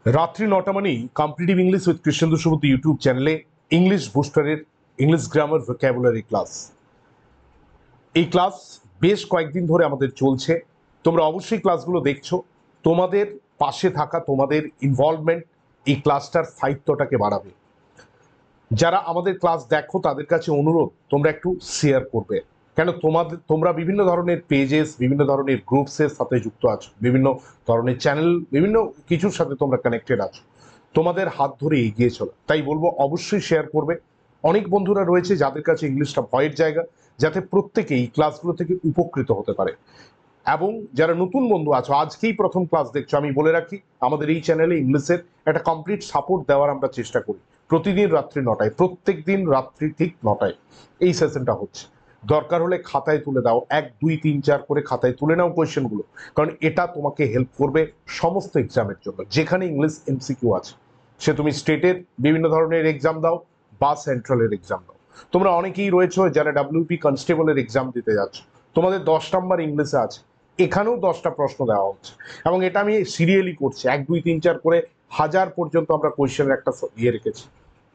রাত্রি ৯টা মানেই competitive English with Krishnendu Sumati YouTube চ্যানেলে ইংলিশ বুস্টারের ইংলিশ গ্রামার ভোক্যাবুলারি ক্লাস। এই ক্লাস বেশ কয়েকদিন ধরে আমাদের চলছে। তোমরা অবশ্যই ক্লাসগুলো দেখছো। তোমাদের পাশে থাকা, তোমাদের ইনভলভমেন্ট এই ক্লাসটার স্থায়িত্বটাকে বাড়াবে। যারা আমাদের ক্লাস দেখো তাদের কাছে অনুরোধ, তোমরা একটু শেয়ার করবে। কেন তোমরা বিভিন্ন ধরনের পেজেস, বিভিন্ন ধরনের গ্রুপসের সাথে যুক্ত আছো, বিভিন্ন ধরনের চ্যানেল, বিভিন্ন কিছুর সাথে তোমরা কানেক্টেড আছো। তোমাদের হাত ধরে এগিয়ে চলো, তাই বলবো অবশ্যই শেয়ার করবে। অনেক বন্ধুরা রয়েছে যাদের কাছে ইংলিশটা ভয়ের জায়গা, যাতে প্রত্যেকে এই ক্লাসগুলো থেকে উপকৃত হতে পারে। এবং যারা নতুন বন্ধু আছো, আজকেই প্রথম ক্লাস দেখছো, আমি বলে রাখি আমাদের এই চ্যানেলে ইংলিশের একটা কমপ্লিট সাপোর্ট দেওয়ার আমরা চেষ্টা করি। প্রতিদিন রাত্রি ৯টায়, প্রত্যেক দিন রাত্রি ঠিক ৯টায় এই সেশনটা হচ্ছে। দরকার হলে খাতায় তুলে দাও, ১, ২, ৩, ৪ করে খাতায় তুলে নাও কোয়েশ্চেনগুলো, কারণ এটা তোমাকে হেল্প করবে সমস্ত এক্সামের জন্য। যেখানে ইংলিশ এমসিকিউ আছে, সে তুমি স্টেটের বিভিন্ন ধরনের এক্সাম দাও বা সেন্ট্রালের এক্সাম দাও। তোমরা অনেকেই রয়েছে যারা ডাব্লিউপি কনস্টেবলের এক্সাম দিতে যাচ্ছ, তোমাদের ১০ নম্বর ইংলিশে আছে, এখানেও ১০টা প্রশ্ন দেওয়া হচ্ছে। এবং এটা আমি সিরিয়ালি করছি, ১, ২, ৩, ৪ করে ১০০০ পর্যন্ত আমরা কোয়েশ্চেনের একটা দিয়ে রেখেছি।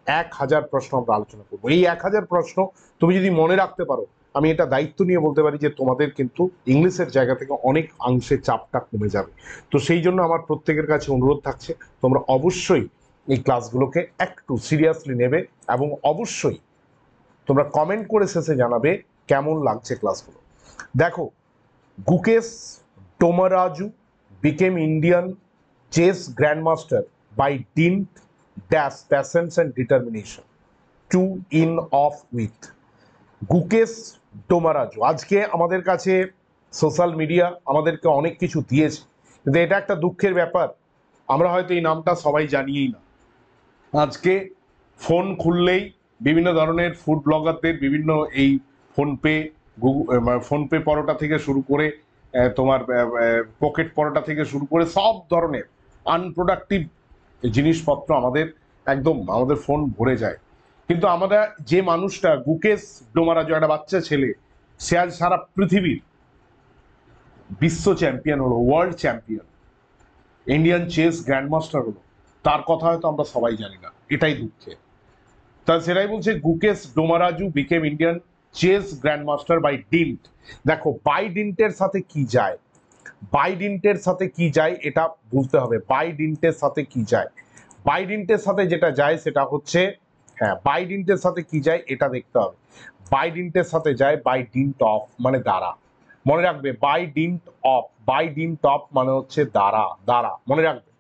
১০০০ প্রশ্ন আমরা আলোচনা করবো। এই ১০০০ প্রশ্ন তুমি যদি মনে রাখতে পারো, আমি এটা দায়িত্ব নিয়ে বলতে পারি যে তোমাদের কিন্তু ইংলিশের জায়গা থেকে অনেক অংশে চাপটা কমে যাবে। তো সেই জন্য আমার প্রত্যেকের কাছে অনুরোধ থাকছে, তোমরা অবশ্যই এই ক্লাসগুলোকে একটু সিরিয়াসলি নেবে এবং অবশ্যই তোমরা কমেন্ট করে শেষে জানাবে কেমন লাগছে ক্লাসগুলো। দেখো, Gukesh ডোমারাজু became Indian chess grandmaster by dint dash patience and determination to in off with। Gukesh ডোমারাজু আজকে আমাদের কাছে সোশ্যাল মিডিয়া আমাদেরকে অনেক কিছু দিয়েছে, কিন্তু এটা একটা দুঃখের ব্যাপার, আমরা হয়তো এই নামটা সবাই জানিয়েই না। আজকে ফোন খুললেই বিভিন্ন ধরনের ফুড ব্লগারদের বিভিন্ন এই ফোনপে, ফোনপে পরোটা থেকে শুরু করে তোমার পকেট পরোটা থেকে শুরু করে সব ধরনের আনপ্রোডাক্টিভ জিনিসপত্র আমাদের ফোন ভরে যায়। কিন্তু আমরা যে মানুষটা গুকেশ ডোমারাজু, একটা বাচ্চা ছেলে, সে আজ সারা পৃথিবীর বিশ্ব চ্যাম্পিয়ন হলো, world champion, Indian chess grandmaster হলো, তার কথা হয়তো আমরা সবাই জানি না, এটাই দুঃখের। তা সেটাই বলছে, Gukesh Dommaraju became Indian chess grandmaster by dint. দেখো, বাই ডিন্টের সাথে কি যায়, বাই ডিন্টের সাথে কি যায় এটা বুঝতে হবে। বাই ডিন্টের সাথে কি যায়, বাই ডিন্টের সাথে যেটা যায় সেটা হচ্ছে, হ্যাঁ, বাই ডিন্টের সাথে কি যায় এটা দেখতে হবে। বাই ডিন্টের সাথে যায় বাই ডিন্ট অফ, মানে দ্বারা। মনে রাখবে, by dint of, by dint of মানে হচ্ছে দ্বারা, দ্বারা মনে রাখবে।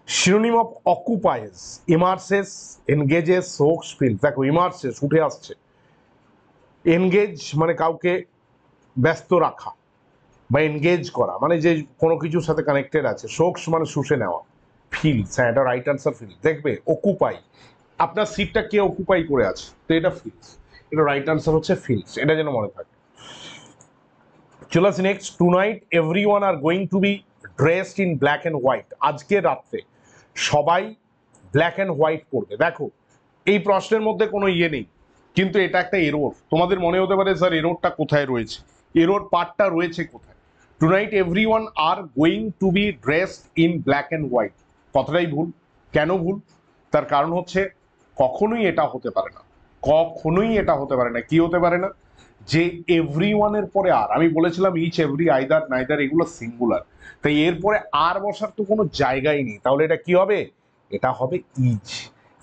Synonym of occupies, immerses, engages, soaks, fills. দেখো, ইমার্সেস উঠে আসছে, এনগেজ মানে কাউকে ব্যস্ত রাখা বা এনগেজ করা, মানে যে কোনো কিছুর সাথে কানেক্টেড আছে। সোকস মানে শুষে নেওয়া। ফিলস, হ্যাঁ, এটা রাইট আনসার ফিলস। দেখবে, অকুপাই, আপনার সিটটা কে অকুপাই করে আছে, তো এটা ফিলস, এটা রাইট আনসার হচ্ছে ফিলস, এটা যেন মনে থাকে। চলে আসি next. Tonight everyone are going to be dressed in black and white. আজকে রাত্রে সবাই ব্ল্যাক অ্যান্ড হোয়াইট পরবে। দেখো, এই প্রশ্নের মধ্যে কোনো ইয়ে নেই, কিন্তু এটা একটা এরর। তোমাদের মনে হতে পারে স্যার এররটা কোথায় রয়েছে, এরর পার্টটা রয়েছে কোথায়। Tonight everyone are going to be dressed in black and white, কথাটাই ভুল। কেন ভুল? তার কারণ হচ্ছে কখনোই এটা হতে পারে না, কখনোই এটা হতে পারে না। কি হতে পারে না? যে এভরিওয়ানের পরে আর, আমি বলেছিলাম ইচ, এভরি, আইদার, নাইদার, এগুলো সিঙ্গুলার, তাই এরপরে আর বসার তো কোনো জায়গাই নেই। তাহলে এটা কি হবে? এটা হবে ইজ,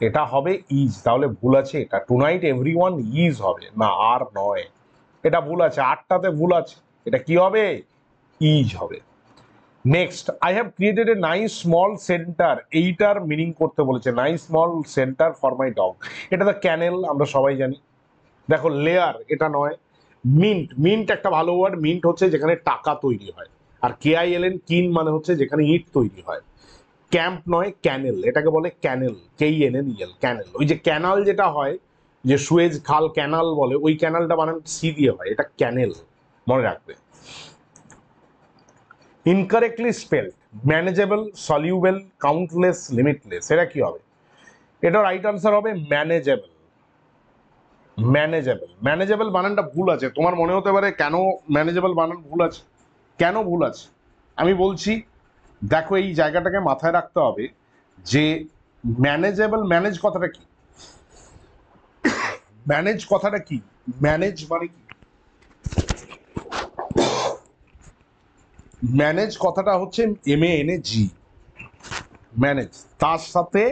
এটা হবে ইজ। তাহলে ভুল আছে এটা, টু নাইট এভরিওয়ান ইজ হবে না, আর নয়। এটা ভুল আছে, আটটাতে ভুল আছে, এটা কি হবে? ইজ হবে। Next, I have created a nice small centre. এইটার মিনিং করতে বলেছে, nice small centre for my dog. এটা তো ক্যানেল, আমরা সবাই জানি। দেখো, লেয়ার এটা নয়। মিন্ট, মিন্ট একটা ভালো ওয়ার্ড। মিন্ট হচ্ছে যেখানে টাকা তৈরি হয়, আর KILN, কিন মানে হচ্ছে যেখানে ইট তৈরি হয়। ক্যাম্প নয়, ক্যানেল, এটাকে বলে ক্যানেল, KENNEL, ক্যানেল। ওই যে ক্যানাল যেটা হয়, যে সুয়েজ খাল ক্যানাল বলে, ওই ক্যানালটা বানান সি দিয়ে হয়, এটা ক্যানেল, মনে রাখবে। Incorrectly spelled, manageable, soluble, countless, limitless, এটা কি হবে? এটা রাইট আনসার হবে ম্যানেজেবল, ম্যানেজেবল। ম্যানেজেবল বানানটা ভুল আছে। তোমার মনে হতে পারে কেন ম্যানেজেবল বানান ভুল আছে, কেন ভুল আছে আমি বলছি। দেখো, এই জায়গাটাকে মাথায় রাখতে হবে যে ম্যানেজেবল, ম্যানেজ কথাটা কি, ম্যানেজ কথাটা কি, ম্যানেজ মানে কি, ম্যানেজ কথাটা হচ্ছে MANAG, ম্যানেজ, তার সাথে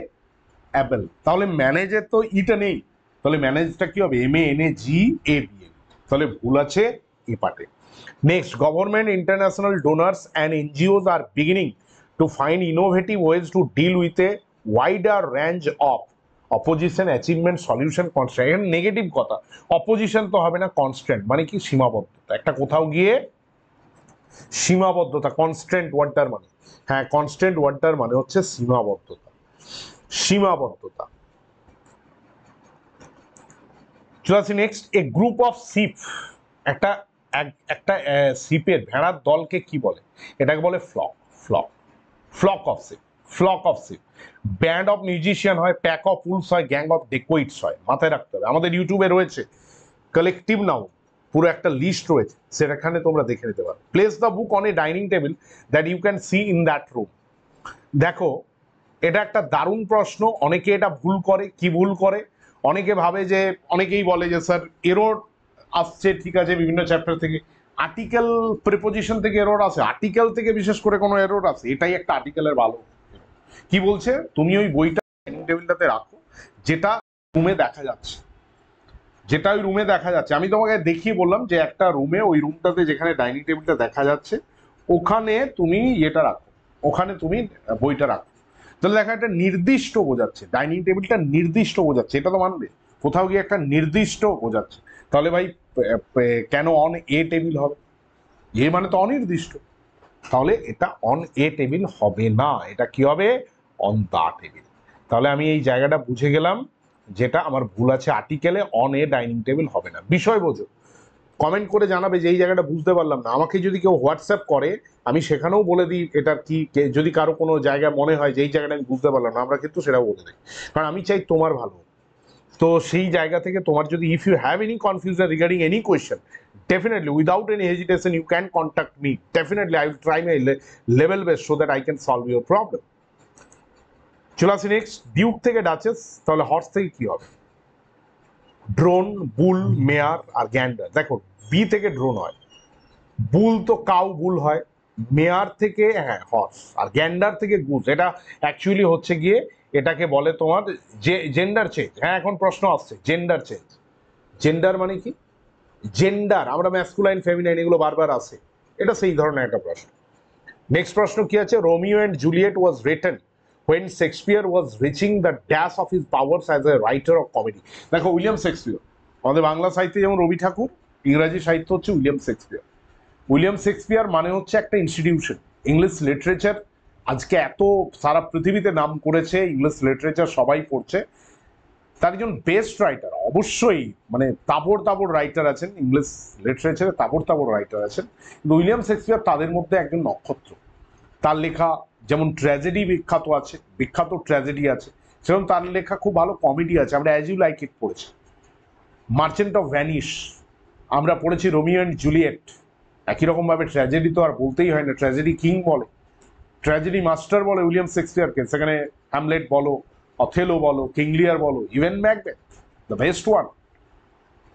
অ্যাপেল, তাহলে ম্যানেজের তো ইটা নেই, তাহলে ম্যানেজটা কি হবে, MANAGABL, তাহলে ভুল আছে এ পার্টে। Next, government, international donors and NGOs are beginning to find innovative ways to deal with a wider range of opposition achievement solution constant. এখানে নেগেটিভ কথা, অপোজিশন তো হবে না, কনস্ট্যান্ট মানে কি, সীমাবদ্ধতা, একটা কোথাও গিয়ে সীমাবদ্ধতা, কনস্ট্যান্ট ওয়ার্ডটার মানে, হ্যাঁ কনস্ট্যান্ট ওয়ার্ডটার মানে হচ্ছে সীমাবদ্ধতা, সীমাবদ্ধতা। চলে আসি next, a group of sheep, একটা একটা শিপের, ভেড়ার দলকে কি বলে, এটাকে বলে flock, flock, flock of sheep, flock of sheep. Band of musician হয়, প্যাক অফ উলস হয়, গ্যাং অফ ডেকোইটস হয়, মাথায় রাখতে হবে। আমাদের ইউটিউবে রয়েছে কালেকটিভ নাউন, পুরো একটা লিস্ট রয়েছে, সেটাখানে তোমরা দেখে নিতে পারো। Place the book on a dining table that you can see in that room. দেখো, এটা একটা দারুণ প্রশ্ন, অনেকে এটা ভুল করে। কি ভুল করে, অনেকে ভাবে যে, অনেকেই বলে যে স্যার এরর আসছে, ঠিক আছে বিভিন্ন চ্যাপ্টার থেকে, আর্টিকেল প্রিপোজিশন থেকে এরর আসে, আর্টিকেল থেকে বিশেষ করে কোনো এরর আসে, এটাই একটা আর্টিকেলের ভালো। কি বলছে, তুমি ওই বইটা ডাইনিং টেবিলটাতে রাখো যেটা রুমে দেখা যাচ্ছে, যেটা ওই রুমে দেখা যাচ্ছে। আমি তোমাকে দেখিয়ে বললাম যে একটা রুমে, ওই রুমটাতে যেখানে ডাইনিং টেবিলটা দেখা যাচ্ছে, ওখানে তুমি এটা রাখো, ওখানে তুমি বইটা রাখো। তাহলে দেখা একটা নির্দিষ্ট বোঝাচ্ছে, ডাইনিং টেবিলটা নির্দিষ্ট বোঝাচ্ছে, এটা তো মানবে, কোথাও গিয়ে একটা নির্দিষ্ট বোঝাচ্ছে। তাহলে ভাই কেন অন এ টেবিল হবে, এ মানে তো অনির্দিষ্ট, তাহলে এটা অন এ টেবিল হবে না, এটা কি হবে, অন দা টেবিল। তাহলে আমি এই জায়গাটা বুঝে গেলাম, যেটা আমার ভুল আছে, আর্টিকেলে অন এ ডাইনিং টেবিল হবে না। বিষয় বোঝো, কমেন্ট করে জানাবে যে এই জায়গাটা বুঝতে পারলাম না। আমাকে যদি কেউ হোয়াটসঅ্যাপ করে, আমি সেখানেও বলে দিই এটার কি, যদি কারো কোনো জায়গায় মনে হয় যে এই জায়গাটা আমি বুঝতে পারলাম না, আমরা কিন্তু সেটাও বলে দিই, কারণ আমি চাই তোমার ভালো। তো সেই জায়গা থেকে তোমার যদি, if you have any confusion regarding any question, definitely without any hesitation you can contact me, definitely I will try my level best so that I can solve your problem. চলে আসি নেক্সট, ডিউক থেকে duchess, তাহলে horse থেকে কি হবে, drone, বুল, মেয়ার আর গ্যান্ডার। দেখো, B থেকে drone হয়, বুল তো কাউ বুল হয়, মেয়ার থেকে হ্যাঁ হর্স, আর গ্যান্ডার থেকে গুজ। এটা অ্যাকচুয়ালি হচ্ছে গিয়ে, এটাকে বলে তোমার যে জেন্ডার চেঞ্জ। হ্যাঁ এখন প্রশ্ন আসছে, জেন্ডার চেঞ্জ, জেন্ডার মানে কি, জেন্ডার, আমরা ম্যাসকুলাইন ফেমিনাইন এগুলো বারবার আসে, এটা সেই ধরনের একটা প্রশ্ন। নেক্সট প্রশ্ন কি আছে, Romeo and Juliet was written when Shakespeare was reaching the dash of his powers as a writer of comedy। দেখো, উইলিয়াম শেক্সপিয়ার, আমাদের বাংলা সাহিত্যে যেমন রবি ঠাকুর, ইংরাজি সাহিত্য হচ্ছে উইলিয়াম শেক্সপিয়ার। উইলিয়াম শেক্সপিয়ার মানে হচ্ছে একটা ইনস্টিটিউশন, ইংলিশ লিটারেচার আজকে এত সারা পৃথিবীতে নাম করেছে, ইংলিশ লিটারেচার সবাই পড়ছে, তার একজন বেস্ট রাইটার অবশ্যই, মানে তাবড় তাবড় রাইটার আছেন ইংলিশ লিটারেচারে, তাবড় তাবড় রাইটার আছেন, কিন্তু উইলিয়াম শেক্সপিয়ার তাদের মধ্যে একজন নক্ষত্র। তার লেখা যেমন ট্র্যাজেডি বিখ্যাত আছে, বিখ্যাত ট্র্যাজেডি আছে, সেরকম তার লেখা খুব ভালো কমেডি আছে। আমরা অ্যাজ ইউ লাইক ইট পড়েছি, মার্চেন্ট অফ ভ্যানিশ আমরা পড়েছি, রোমিও অ্যান্ড জুলিয়েট, একই রকমভাবে ট্র্যাজেডি তো আর বলতেই হয় না, ট্র্যাজেডি কিং বলে, ট্র্যাজেডি মাস্টার বলে উইলিয়াম শেক্সপিয়ারকে, সেখানে হ্যামলেট বলো, অথেলো বলো, কিং লিয়ার বলো, even Macbeth, the best one.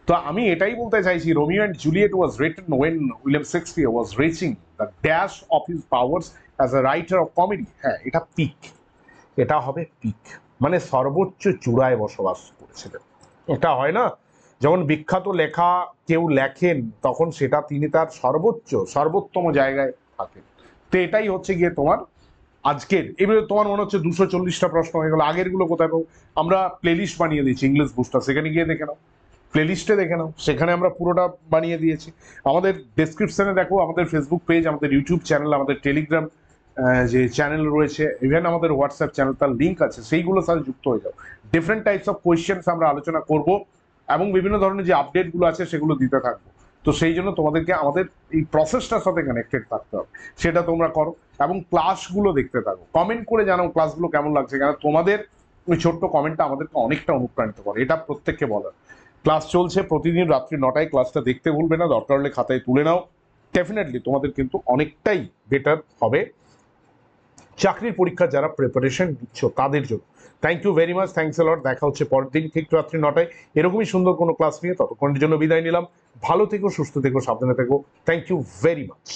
তো আমি এটাই বলতে চাইছি, Romeo and Juliet was written when William Shakespeare was reaching the dash of his powers as a writer of comedy. হ্যাঁ, এটা পিক, এটা হবে পিক, মানে সর্বোচ্চ চূড়ায় বসবাস করেছিলেন। এটা হয় না, যখন বিখ্যাত লেখা কেউ লেখেন, তখন সেটা তিনি তার সর্বোচ্চ সর্বোত্তম জায়গায় থাকেন। তো এটাই হচ্ছে গিয়ে তোমার আজকের। এবারে তোমার মনে হচ্ছে 240টা প্রশ্ন হয়ে গেল, আগের গুলো কোথায় পাবো, আমরা প্লেলিস্ট বানিয়ে দিয়েছি ইংলিশ বুস্টার, সেখানে গিয়ে দেখে নাও, প্লেলিস্টে দেখে নাও, সেখানে আমরা পুরোটা বানিয়ে দিয়েছি। আমাদের ডেসক্রিপশনে দেখো, আমাদের ফেসবুক পেজ, আমাদের ইউটিউব চ্যানেল, আমাদের টেলিগ্রাম যে চ্যানেল রয়েছে, ইভেন আমাদের হোয়াটসঅ্যাপ চ্যানেল, তার লিঙ্ক আছে, সেইগুলোর সাথে যুক্ত হয়ে যাও। ডিফারেন্ট টাইপস অফ কোয়েশ্চেন্স আমরা আলোচনা করব, এবং বিভিন্ন ধরনের যে আপডেটগুলো আছে সেগুলো দিতে থাকবো। তো সেই জন্য তোমাদেরকে আমাদের এই প্রসেসটার সাথে কানেক্টেড থাকতে হবে, সেটা তোমরা করো, এবং ক্লাসগুলো দেখতে থাকো, কমেন্ট করে জানাও ক্লাসগুলো কেমন লাগছে, কারণ তোমাদের ওই ছোট্ট কমেন্টটা আমাদেরকে অনেকটা অনুপ্রাণিত করে, এটা প্রত্যেককে বলার। ক্লাস চলছে প্রতিদিন রাত্রি 9টায়, ক্লাসটা দেখতে ভুলবে না, দরকার হলে খাতায় তুলে নাও, ডেফিনেটলি তোমাদের কিন্তু অনেকটাই বেটার হবে। চাকরির পরীক্ষা যারা প্রিপারেশন দিচ্ছ তাদের জন্য। Thank you very much, thanks lot. দেখা হচ্ছে পরের দিন ঠিক রাত্রি 9টায় এরকমই সুন্দর কোনো ক্লাস নিয়ে। ততক্ষণের জন্য বিদায় নিলাম। ভালো থেকো, সুস্থ থেকো, সাবধানে থেকো। Thank you very much.